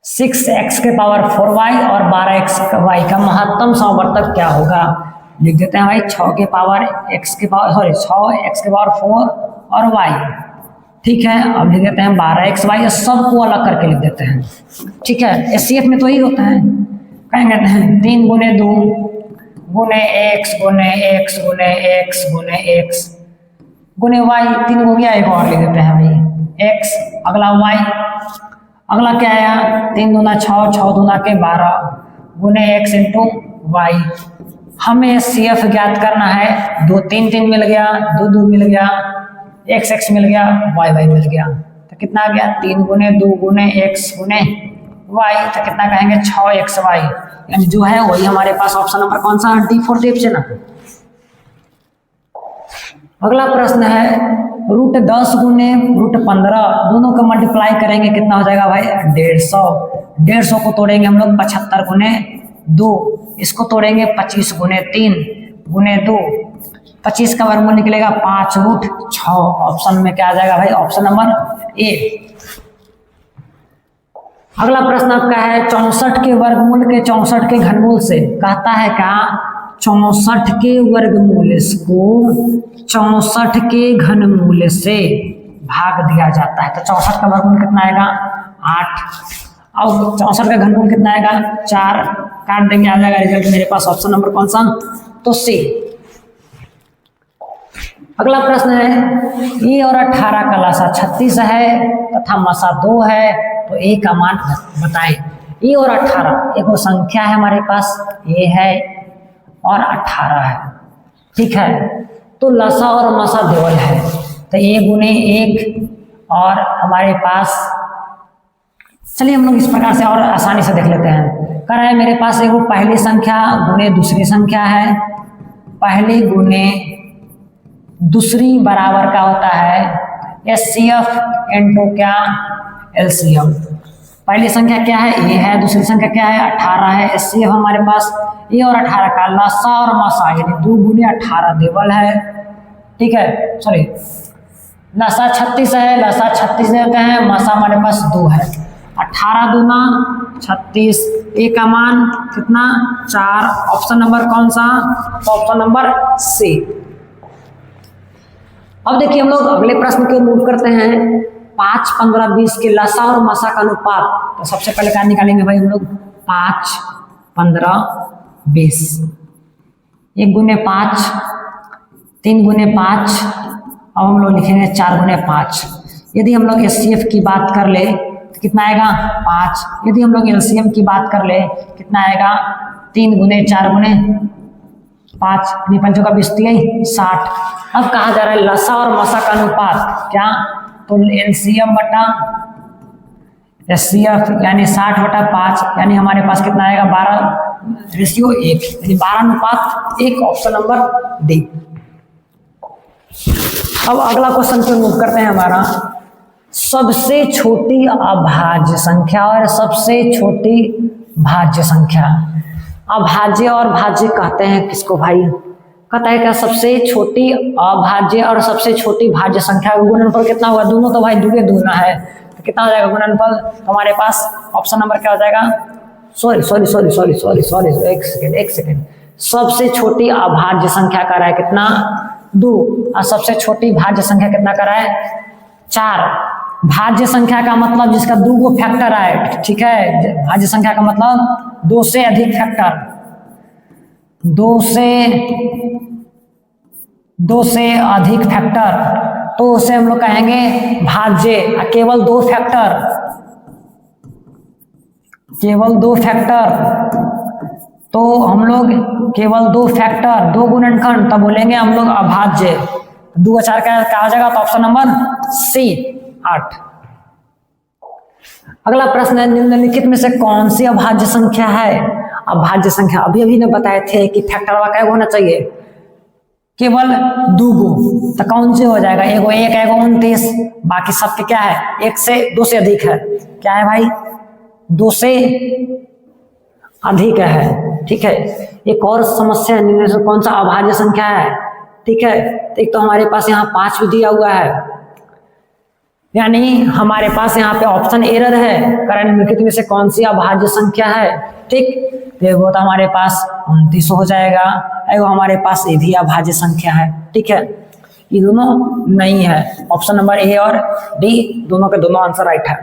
6x के पावर 4y और 12xy का महत्तम समवर्तक क्या होगा। लिख देते हैं भाई 6 के पावर x के पावर 6x के पावर 4 और y ठीक है। अब लिख देते हैं 12xy, सबको अलग करके लिख देते हैं, ठीक है। एचसीएफ में तो ही होता है, कहेंगे 3 गुने 2 गुने x गुने x गुने x गुने x गुने y, 3 हो गया, एक और लिख देते हैं भाई x, अगला y, अगला क्या आया 3 दूना 6, 6 दूना के 12 गुने x इंटू y। हमें एचसीएफ ज्ञात करना है, 2 3 3 मिल गया, 2 2 मिल गया, x x मिल गया, y y मिल गया, तो कितना आ गया 3 गुने 2 गुने x गुने y, तो कितना कहेंगे 6xy, यानी जो है वही हमारे पास ऑप्शन नंबर कौन सा डी फॉर डी ऑप्शन है। अगला प्रश्न है √10 गुने √15, दोनों को मल्टीप्लाई करेंगे कितना हो जाएगा भाई 150। 150 को तोड़ेंगे हम लोग 75 गुने 2, इसको तोड़ेंगे 25 गुने 3 गुने 2, 25 का वर्गमूल निकलेगा 5√6। ऑप्शन में क्या आ जाएगा भाई ऑप्शन नंबर ए। अगला प्रश्न आपका है 64 के वर्गमूल के 64 के घनमूल से, कहता है क्या 64 के वर्गमूल को 64 के घनमूल से भाग दिया जाता है, तो 64 का वर्गमूल कितना आएगा 8, और 64 का घनमूल कितना आएगा 4, काट देंगे, आ जाएगा रिजल्ट मेरे पास ऑप्शन नंबर कौन सा, तो सी। अगला प्रश्न है ए और 18 का लसा 36 है तथा मसा 2 है, तो ए का मान बताएं। ए और 18 एक वो संख्या है हमारे पास, ए है और 18 है, ठीक है। तो लसा और मसा देवल है, तो ए गुने 1 और हमारे पास, चलिए हम लोग इस प्रकार से और आसानी से देख लेते हैं। कह रहा है मेरे पास एक वो पहली संख्या गुने दूसरी संख्या है, पहली गुने दूसरी बराबर का होता है एचसीएफ इनटू क्या एलसीएम। पहली संख्या क्या है ए है, दूसरी संख्या क्या है 18 है, एचसीएफ हमारे पास ए और 18 का लसा और मसा यानी 2 गुने 18 देवल है, ठीक है। सॉरी लसा 36 है, लसा 36 देते हैं, मसा हमारे पास 2 है, 18 दूना 36, ए का मान कितना 4, ऑप्शन नंबर कौन सा, तो ऑप्शन नंबर सी। अब देखिए हम लोग अगले प्रश्न को मूव करते हैं 5, 15, 20 के लसा और मसा का अनुपात। तो सबसे पहले क्या निकालेंगे भाई हम लोग 5, 15, 20, 1 गुने 5, 3 गुने 5, अब हम लोग लिखेंगे 4 गुने 5। यदि हम लोग एचसीएफ की बात कर ले तो कितना आएगा 5, यदि हम लोग एलसीएम की बात कर ले कितना आएगा 3 गुने 4 गुने 5, 5 का 20 60। अब कहा जा रहा है लसा और मसा का अनुपात क्या, तो एलसीएम बटा एचसीएफ यानी 60/5, यानी हमारे पास कितना आएगा 12:1, यानी 12:1, ऑप्शन नंबर डी। अब अगला क्वेश्चन पे मूव करते हैं हमारा सबसे छोटी अभाज्य संख्या और सबसे छोटी भाज्य संख्या। अभाज्य और भाज्य कहते हैं किसको भाई, कहता है क्या सबसे छोटी अभाज्य और सबसे छोटी भाज्य संख्या का गुणनफल कितना होगा, दोनों तो भाई दुगे दूना है, तो कितना हो जाएगा गुणनफल, तो हमारे पास ऑप्शन नंबर क्या हो जाएगा, सॉरी एक सेकेंड, सबसे छोटी अभाज्य संख्या का रहा है कितना 2 और सबसे छोटी भाज्य संख्या कितना का रहा है 4। भाज्य संख्या का मतलब जिसका 2 गो फैक्टर है, ठीक है। भाज्य संख्या का मतलब 2 से अधिक फैक्टर, 2 से अधिक फैक्टर, तो उसे हम लोग कहेंगे भाज्य। केवल 2 फैक्टर, केवल 2 फैक्टर, तो हम लोग केवल 2 फैक्टर 2 गुणनखंड तब बोलेंगे हम लोग अभाज्य। 2 4 का हो जाएगा, तो ऑप्शन नंबर सी 8। अगला प्रश्न है निम्नलिखित में से कौन सी अभाज्य संख्या है। अभाज्य संख्या अभी ने बताए थे कि फैक्टर वाला क्या होना चाहिए, केवल 2 गो, तो कौन से हो जाएगा, एगो 1 एगो 29, बाकी सबके क्या है 1 से 2 से अधिक है, क्या है भाई 2 से अधिक है, ठीक है। एक और समस्या है निम्न से कौन सा अभाज्य संख्या है, ठीक है। एक तो हमारे पास यहाँ 5 भी दिया हुआ है, यानी हमारे पास यहाँ पे ऑप्शन एरर है, कारण निम्नलिखित में से कौन सी अभाज्य संख्या है, ठीक। देखो तो हमारे पास 29 हो जाएगा, एगो हमारे पास ये भी अभाज्य संख्या है, ठीक है। ये दोनों नहीं है। ऑप्शन नंबर ए और डी दोनों के दोनों आंसर राइट है।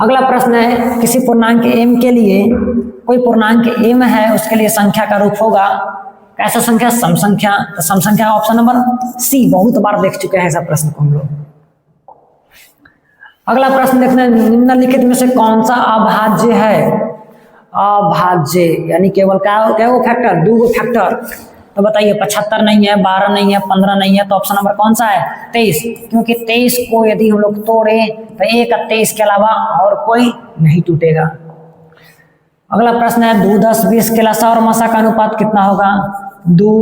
अगला प्रश्न है, किसी पूर्णांक m के लिए, कोई पूर्णांक m है, उसके लिए संख्या का रूप होगा कैसा संख्या? सम संख्या। तो सम संख्या ऑप्शन नंबर सी, बहुत बार देख चुके हैं ऐसा प्रश्न को हम लोग। अगला प्रश्न देखना, निम्नलिखित में से कौन सा अभाज्य है? अभाज्य यानी केवल क्या वो फैक्टर, दो फैक्टर। तो बताइए 75 नहीं है, 12 नहीं है, 15 नहीं है, तो ऑप्शन नंबर कौन सा है? 23, क्योंकि 23 को यदि हम लोग तोड़े तो 1 और 23 के अलावा और कोई नहीं टूटेगा। अगला प्रश्न है, 2, 10, 20 के लसा और मसा का अनुपात कितना होगा? 2,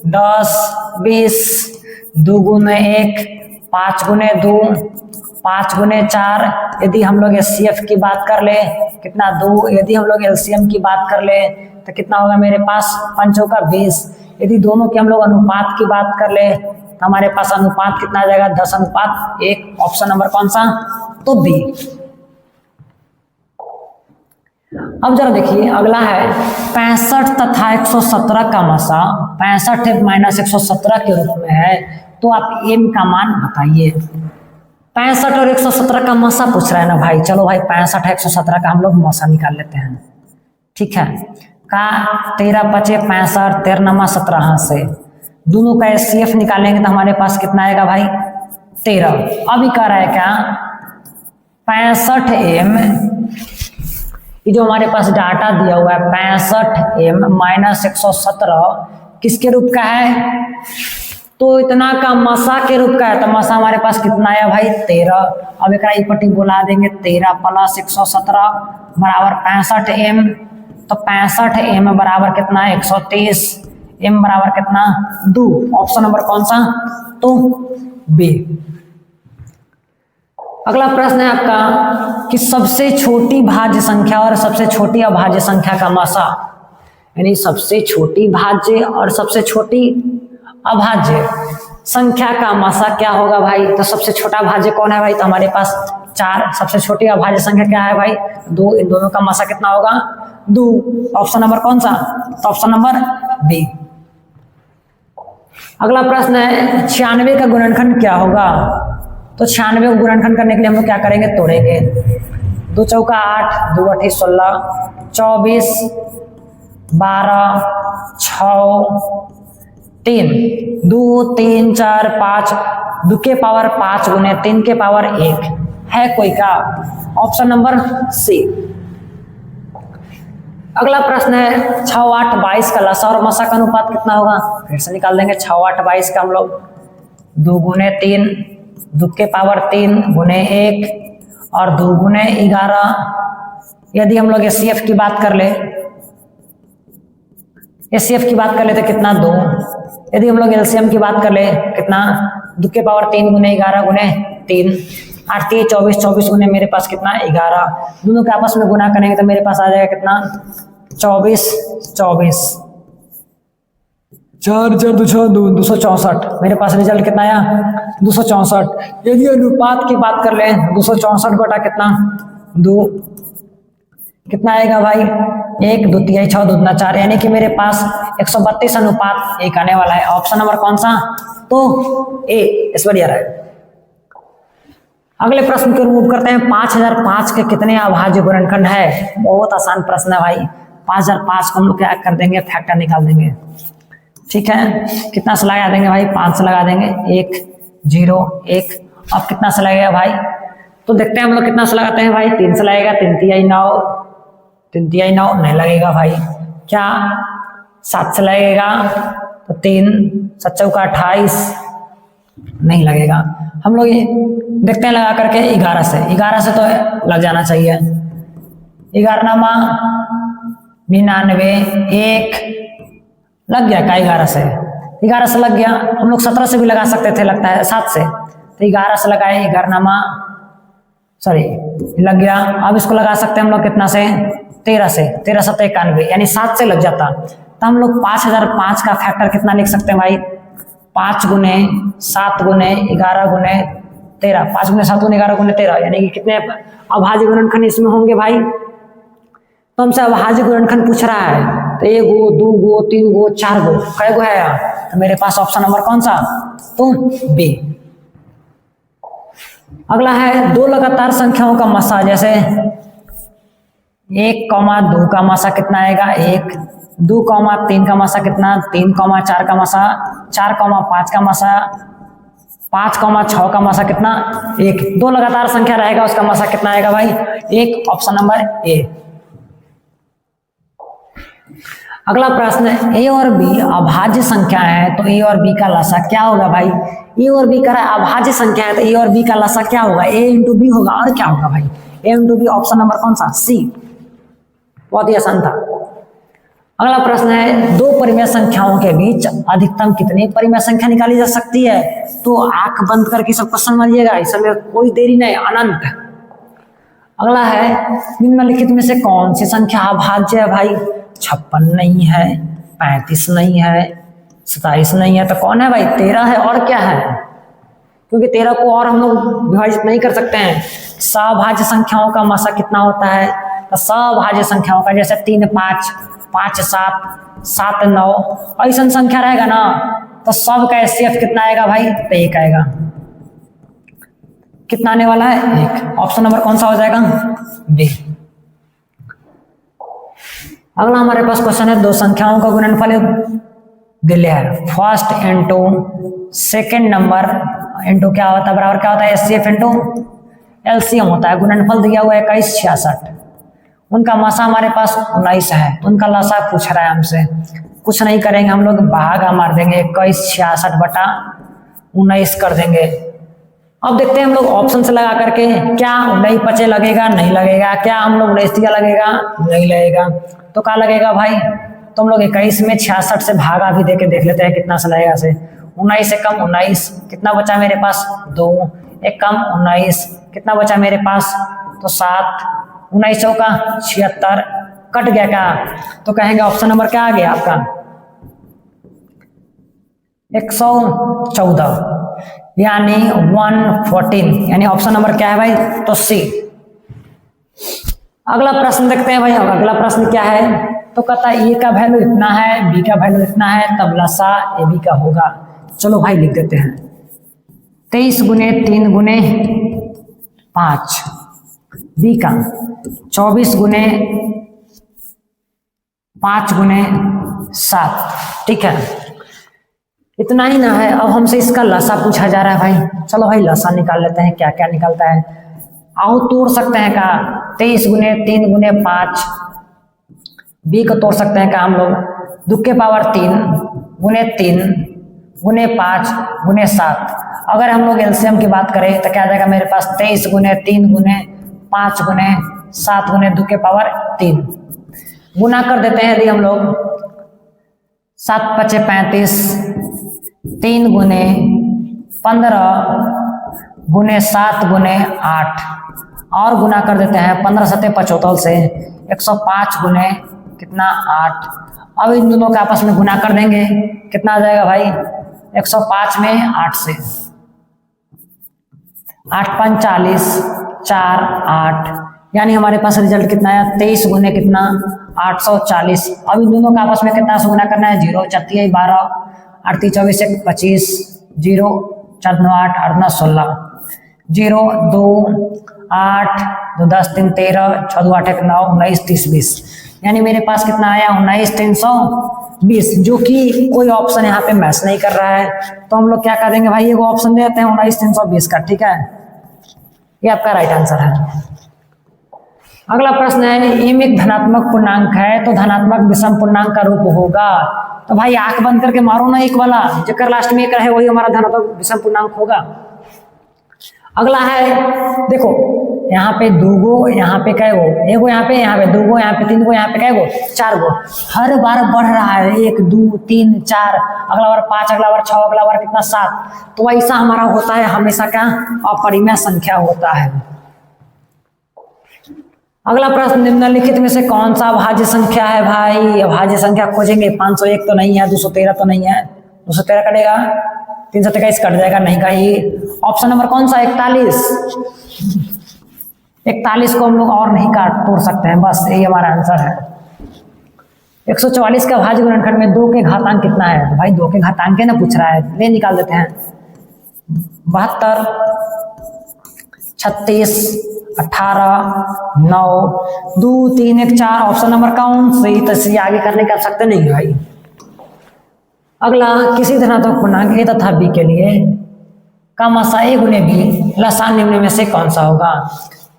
10, 20, 2 गुने 1, 5 गुने 2, 5 गुने 4। यदि हम लोग एचसीएफ की बात कर ले कितना? 2। यदि हम लोग एलसीएम की बात कर ले तो कितना होगा मेरे पास? 5 का 20। यदि दोनों के हम लोग अनुपात की बात कर ले तो हमारे पास अनुपात कितना आ जाएगा? 10:1। ऑप्शन नंबर कौन सा? तो बी। अब जरा देखिए अगला है, 65 तथा 117 का मसा 65 - 117 के रूप में है, तो आप m का मान बताइए। 65 और 117 का मसा पूछ रहा है ना भाई। चलो भाई 65 117 का हम लोग मसा निकाल लेते हैं। ठीक है, का 13 × 5 = 65, 13 × 17 से दोनों का एचसीएफ निकालेंगे तो हमारे पास कितना आएगा भाई? 13। अभी कह रहा है क्या? 65m, ये जो हमारे पास डाटा दिया हुआ है 65m - 117 किसके रूप का है? तो इतना का मसा के रूप का है। तो मसा हमारे पास कितना आया भाई? 13। अब एक पट्टी बुला देंगे, 13 + 117 बराबर 65m। तो 65m बराबर कितना है? 130। m बराबर कितना? 2। ऑप्शन नंबर कौन सा? तो बी। अगला प्रश्न है आपका कि सबसे छोटी भाज्य संख्या और सबसे छोटी अभाज्य संख्या का मसा, यानी सबसे छोटी भाज्य और सबसे छोटी अभाज्य संख्या का मसा क्या होगा भाई? तो सबसे छोटा भाज्य कौन है भाई? तो हमारे पास 4। सबसे छोटी अभाज्य संख्या क्या है भाई? 2। इन दोनों का मसा कितना होगा? 2। ऑप्शन नंबर कौन सा? तो ऑप्शन नंबर बी। अगला प्रश्न है, 96 का गुणनखंड क्या होगा? तो 96 को गुणनखंड करने के लिए हम लोग क्या करेंगे? तोड़ेंगे। 2 चौका 8, 2 8 16, 24, 12, 6, 3, 2 3 4 5, 2 के पावर 5 गुने 3 के पावर 1 है कोई का? ऑप्शन नंबर सी। अगला प्रश्न है, 6 8 22 का लसा और मसा का अनुपात कितना होगा? फिर से निकाल देंगे। 6 8 22 का हम लोग 2 गुने 3, 2 के पावर 3 गुने 1 और 2 गुने 11। यदि हम लोग एचसीएफ की बात कर ले, एचसीएफ की बात कर ले तो कितना? 2। यदि हम लोग एलसीएम की बात कर ले कितना? 2 के पावर 3 गुने 11 गुने 3, 8 3 24, 24 गुने मेरे पास कितना? 11। दोनों के आपस में गुना करेंगे तो मेरे पास आ जाएगा कितना? 24 24, 4 4 2 6 264। मेरे पास रिजल्ट कितना आया? 264। यदि अनुपात की बात कर ले 264 बटा कितना? 2 कितना आएगा भाई? 1 2 3 6 2 2 4, यानी कि मेरे पास 132:1 आने वाला है। ऑप्शन नंबर कौन सा? तो ए, इस बार है। अगले प्रश्न को रिमूव करते हैं। 5005 के कितने अभाज्य गुणनखंड है? बहुत आसान प्रश्न है भाई। 5005 को हम लोग क्या कर देंगे? फैक्टर निकाल देंगे। ठीक है, कितना से लगा देंगे भाई? 5 से लगा देंगे। 1 0 1। अब कितना से लगेगा भाई? तो देखते हैं हम लोग कितना से लगाते हैं भाई। 3 से लगेगा। 3 3 9, 3 3 9 नहीं लगेगा भाई। क्या 7 से लगेगा? तो 3 7 चौका 28 नहीं लगेगा। हम लोग ये देखते हैं लगा करके 11 से। 11 से तो लग जाना चाहिए। 11 नामा 99 1 लग गया का? 11 से 11 से लग गया। हम लोग 17 से भी लगा सकते थे, लगता है 7 से। तो 11 से लगाए, 11 नामा सॉरी लग गया। अब इसको लगा सकते हैं हम लोग कितना से? 13 से। 13 7 91, यानी 7 से लग जाता। तो हम लोग 5005 का फैक्टर कितना लिख सकते हैं भाई? 5 गुने 7 गुने 11 गुने 13, 5 गुने 7 गुने 11 गुने 13, यानी कि कितने अभाज्य गुणनखंड इसमें होंगे भाई? तो हमसे अभाज्य गुणनखंड पूछ रहा है। तो 1 गो 2 गो 3 गो 4 गो, कै गो है? तो मेरे पास ऑप्शन नंबर कौन सा, तो बी। अगला है दो लगातार संख्याओं का मसा, जैसे 1, 2 का मसा कितना आएगा 1, 2, 3 का मसा कितना 3, 4 का मसा 4, 5 का मसा 5, 6 का मसा कितना 1। दो लगातार संख्या रहेगा उसका मसा कितना आएगा भाई 1, ऑप्शन नंबर ए। अगला प्रश्न, ए और बी अभाज्य संख्या है तो ए और बी का लसा क्या होगा भाई। ए और बी का अभाज्य संख्या है तो ए और बी का लसा क्या होगा, ए इंटू बी होगा, और क्या होगा भाई A into B, option number कौन सा, सी। बहुत ही आसान था। अगला प्रश्न है दो परिमेय संख्याओं के बीच अधिकतम कितनी परिमेय संख्या निकाली जा सकती है। तो आंख बंद करके सब क्वेश्चन समझिएगा, इस समय कोई देरी नहीं, अनंत। अगला है निम्नलिखित में से कौन सी संख्या अभाज्य है भाई। 56 नहीं है, 35 नहीं है, 27 नहीं है, तो कौन है भाई 13 है, और क्या है, क्योंकि 13 को और हम लोग विभाजित नहीं कर सकते हैं। सभाज्य संख्याओं का मसा कितना होता है, तो सभाज्य संख्याओं का जैसे 3, 5, 5, 7, 7, 9 ऐसा संख्या रहेगा ना, तो सब का एचसीएफ कितना आएगा भाई, तो 1 आएगा। कितना आने वाला है 1, ऑप्शन नंबर कौन सा हो जाएगा, बी। अगला हमारे पास क्वेश्चन है दो संख्याओं का गुणनफल दिया है, first into second number into क्या होता है, बराबर क्या होता है एचसीएफ इंटू एलसीएम होता है। गुणनफल दिया हुआ है 21, 66, उनका मसा हमारे पास 19 है, तो उनका लसा पूछ रहा है हमसे। कुछ नहीं करेंगे हम लोग, भागा मार देंगे, 21 66 बटा 19 कर देंगे। अब देखते हैं हम लोग ऑप्शन से लगा करके, क्या 19 पचे लगेगा, नहीं लगेगा, क्या हम लोग 19 दिया लगेगा, नहीं लगेगा, तो क्या लगेगा भाई, तो हम लोग 21 में 66 से भागा भी देके देख लेते हैं कितना सा लगेगा से। 19 से कम 19, कितना बचा मेरे पास 2, एक कम 19, कितना बचा मेरे पास, तो 7, 19 का 76, कट गया क्या, तो कहेंगे ऑप्शन नंबर क्या आ गया आपका 114, यानी 114, यानी ऑप्शन नंबर क्या है भाई, तो सी। अगला प्रश्न देखते हैं भाई। अगला प्रश्न क्या है, तो कहता है ए का वैल्यू इतना है, बी का वैल्यू इतना है, तब लसा ए बी का होगा। चलो भाई लिख देते हैं, 23 गुने 3 गुने 5, बी का 24 गुने 5 गुने 7, ठीक है, इतना ही ना है। अब हमसे इसका लसा पूछा जा रहा है भाई, चलो भाई लसा निकाल लेते हैं, क्या क्या निकलता है। आओ तोड़ सकते हैं का 23 गुने 3 गुने 5, बी को तोड़ सकते हैं का हम लोग 2 के पावर 3 गुने 3 गुने 5 गुने 7। अगर हम लोग एलसीएम की बात करें तो क्या जाएगा मेरे पास 23 गुने 3 गुने 5 गुने 7 गुने 2 के पावर 3। गुना कर देते हैं यदि हम लोग 7 पचे 35, 3 गुने 15 गुने 7 गुने 8, और गुना कर देते हैं 15 सत्ते 75 से 105 गुने कितना 8। अब इन दोनों के आपस में गुना कर देंगे, कितना आ जाएगा भाई 105 में 8 से 8 5 40 4 8, यानी हमारे पास रिजल्ट कितना है 23 गुने कितना 840। अब इन दोनों का आपस में कितना से गुना करना है 0 4 12 8 24 1 25 0 4 9 8 8 9 16 0 2 8 2 10 3 13 6 2 8 1 9 19 30 20, यानी मेरे पास कितना आया 19 320, जो कि कोई ऑप्शन यहाँ पे मैच नहीं कर रहा है। तो हम लोग क्या कर देंगे भाई, ये ऑप्शन देते हैं 19 320 का, ठीक है, ये आपका राइट आंसर है। अगला प्रश्न है m एक धनात्मक पूर्णांक है तो धनात्मक विषम पूर्णांक का रूप होगा। तो भाई आंख बंद करके मारो ना, एक वाला जकर लास्ट में एक रहे वही हमारा धनात्मक विषम पूर्णांक होगा। अगला है देखो, यहाँ पे 2 गो, यहाँ पे कै गो, एगो यहाँ पे 2 गो, यहाँ पे 3 गो, यहाँ पे कै गो 4 गो, हर बार बढ़ रहा है 1 2 3 4, अगला बार 5, अगला बार 6, अगला बार कितना 7। तो ऐसा हमारा होता है हमेशा, क्या अपरिमेय संख्या होता है। अगला प्रश्न, निम्नलिखित में से कौन सा अभाज्य संख्या है भाई। अभाज्य संख्या खोजेंगे, 501 तो नहीं है, 213 तो नहीं है, 213 कटेगा 323 कट जाएगा, नहीं का ही ऑप्शन नंबर कौन सा 41 को हम लोग और नहीं काट तोड़ सकते हैं, बस यही हमारा आंसर है। 144 का भाज्य गुणनखंड में 2 के घातांक कितना है? तो भाई 2 के घातांक है ना पूछ रहा है, ले निकाल देते हैं। 72, 36, 18, 9, 2, 3, 1, 4 ऑप्शन नंबर कौन सही? तो आगे करने का आवश्यकता नहीं है भाई। अगला, किसी धनात्मक पूर्णांक ए तथा बी के लिए का मसा ए गुने बी लसान निम्न में से कौन सा होगा?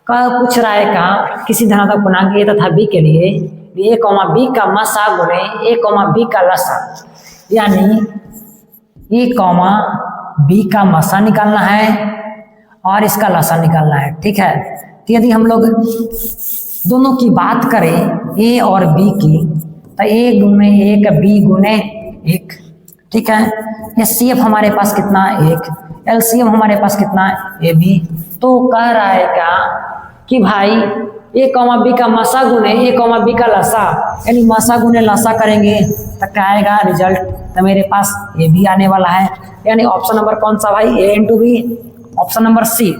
का पूछ रहा है का किसी धनात्मक पूर्णांक ए तथा बी के लिए ए कॉमा बी का मसा गुने ए कॉमा बी का लसा, यानी ए कॉमा बी का मसा निकालना है और इसका लसा निकालना है। ठीक है, तो यदि हम लोग दोनों की बात करें ए और बी की, तो ए गुने एक बी गुने एक। ठीक है, एचसीएफ हमारे पास कितना? 1। एलसीएम हमारे पास कितना? A b. तो कह रहा है क्या कि भाई ए कॉमा बी का मसा गुने ए कॉमा बी का लसा, यानी मसा गुने लसा करेंगे तो क्या आएगा रिजल्ट? तो मेरे पास ए बी आने वाला है, यानी ऑप्शन नंबर कौन सा भाई? A into B, option number सी।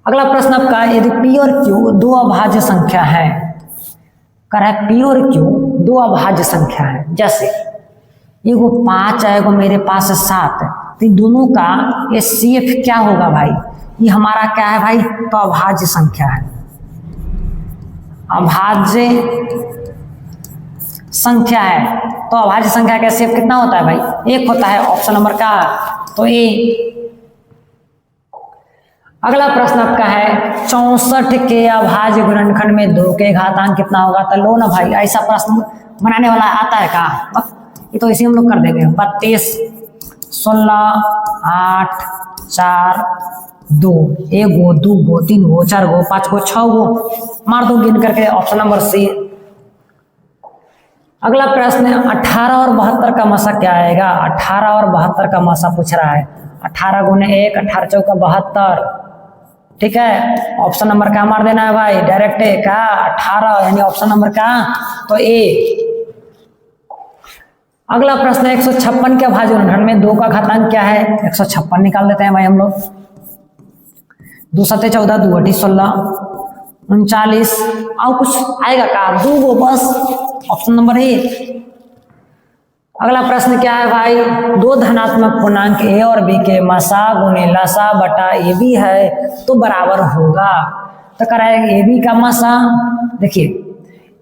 अगला प्रश्न आपका, यदि पी और क्यू दो अभाज्य संख्या है, कर है पी और क्यू दो अभाज्य संख्या है, जैसे एगो 5 है एगो मेरे पास 7, तो इन दोनों का एचसीएफ क्या होगा भाई? ये हमारा क्या है भाई? तो अभाज्य संख्या है। अभाज्य संख्या है, तो अभाज्य संख्या का एचसीएफ कितना होता है भाई? 1 होता है, ऑप्शन नंबर का तो ए। अगला प्रश्न आपका है 64 के अभाज्य गुणनखंड में 2 के घातांक कितना होगा? तो लो ना भाई, ऐसा प्रश्न बनाने वाला आता है का? ये तो इसी हम लोग कर देंगे। 32, 16, 8, 4, 2, 1 गो 2 गो 3 गो 4 गो 5 गो 6 गो मार दो गिन करके, ऑप्शन नंबर सी। अगला प्रश्न है 18 और 72 का मसा क्या आएगा? 18 और 72 का मसा पूछ रहा है। 18 गुने 1, 18 चौका 72। ठीक है, ऑप्शन नंबर क्या मार देना है भाई? डायरेक्ट का 18, यानी ऑप्शन नंबर का तो ए। अगला प्रश्न है 156 के अभाज्य गुणनखंड में 2 का घातांक क्या है? 156 निकाल देते हैं भाई हम लोग। 2 7 14, 2 8 16, 39 और कुछ आएगा का? 2 गो बस, ऑप्शन नंबर ए। अगला प्रश्न क्या है भाई? 2 धनात्मक पूर्णांक ए और बी के मसा गुने लसा बटा ए बी है तो बराबर होगा। तो कराएगा ए बी का मसा, देखिए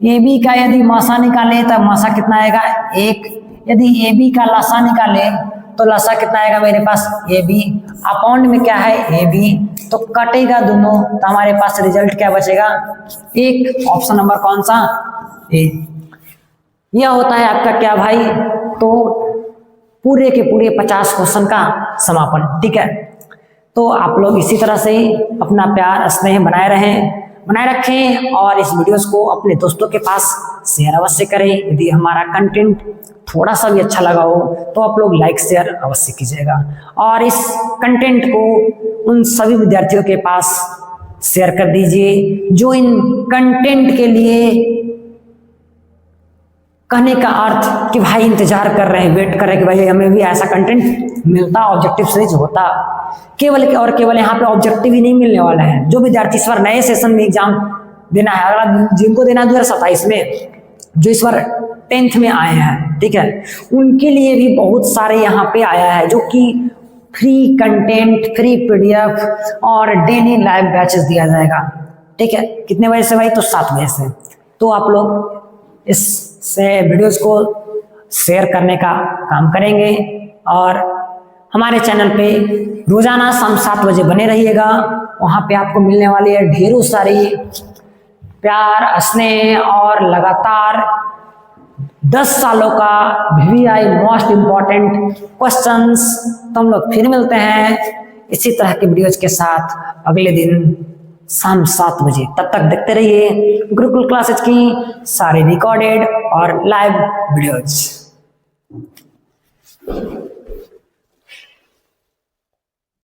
ए बी का यदि मसा निकाले तो मसा कितना आएगा? 1। यदि ए बी का लसा निकाले तो लसा कितना आएगा मेरे पास? A B. अपॉन में क्या है? A b. तो कटेगा दोनों, तो हमारे पास रिजल्ट क्या बचेगा? 1, ऑप्शन नंबर कौन सा? ए। यह होता है आपका क्या भाई? तो पूरे के पूरे 50 क्वेश्चन का समापन। ठीक है, तो आप लोग इसी तरह से अपना प्यार स्नेह बनाए रखें और इस वीडियोस को अपने दोस्तों के पास शेयर अवश्य करें। यदि हमारा कंटेंट थोड़ा सा भी अच्छा लगा हो तो आप लोग लाइक शेयर अवश्य कीजिएगा और इस कंटेंट को उन सभी विद्यार्थियों के पास शेयर कर दीजिए जो इन कंटेंट के लिए, कहने का अर्थ कि भाई इंतजार कर रहे हैं, वेट कर रहे हैं कि भाई हमें भी ऐसा कंटेंट मिलता, ऑब्जेक्टिव सीरीज होता। केवल यहाँ पे ऑब्जेक्टिव ही नहीं मिलने वाला है। जो विद्यार्थी इस बार नए सेशन में एग्जाम देना है, अगला जिनको देना है 2027 में, जो इस बार 10th में आए हैं, ठीक है, उनके लिए भी बहुत सारे यहाँ पे आया है जो कि फ्री कंटेंट, फ्री PDF और डेली लाइव बैचेस दिया जाएगा। ठीक है, कितने बजे से भाई? तो 7 बजे से। तो आप लोग इससे वीडियोस को शेयर करने का काम करेंगे और हमारे चैनल पे रोजाना शाम 7 बजे बने रहिएगा। वहाँ पे आपको मिलने वाली है ढेरों सारी प्यार, स्नेह और लगातार 10 सालों का VVI मोस्ट इम्पॉर्टेंट क्वेश्चंस। तो हम लोग फिर मिलते हैं इसी तरह के वीडियोज के साथ अगले दिन शाम 7 बजे। तब तक देखते रहिए गुरुकुल क्लासेज की सारे रिकॉर्डेड और लाइव वीडियोज।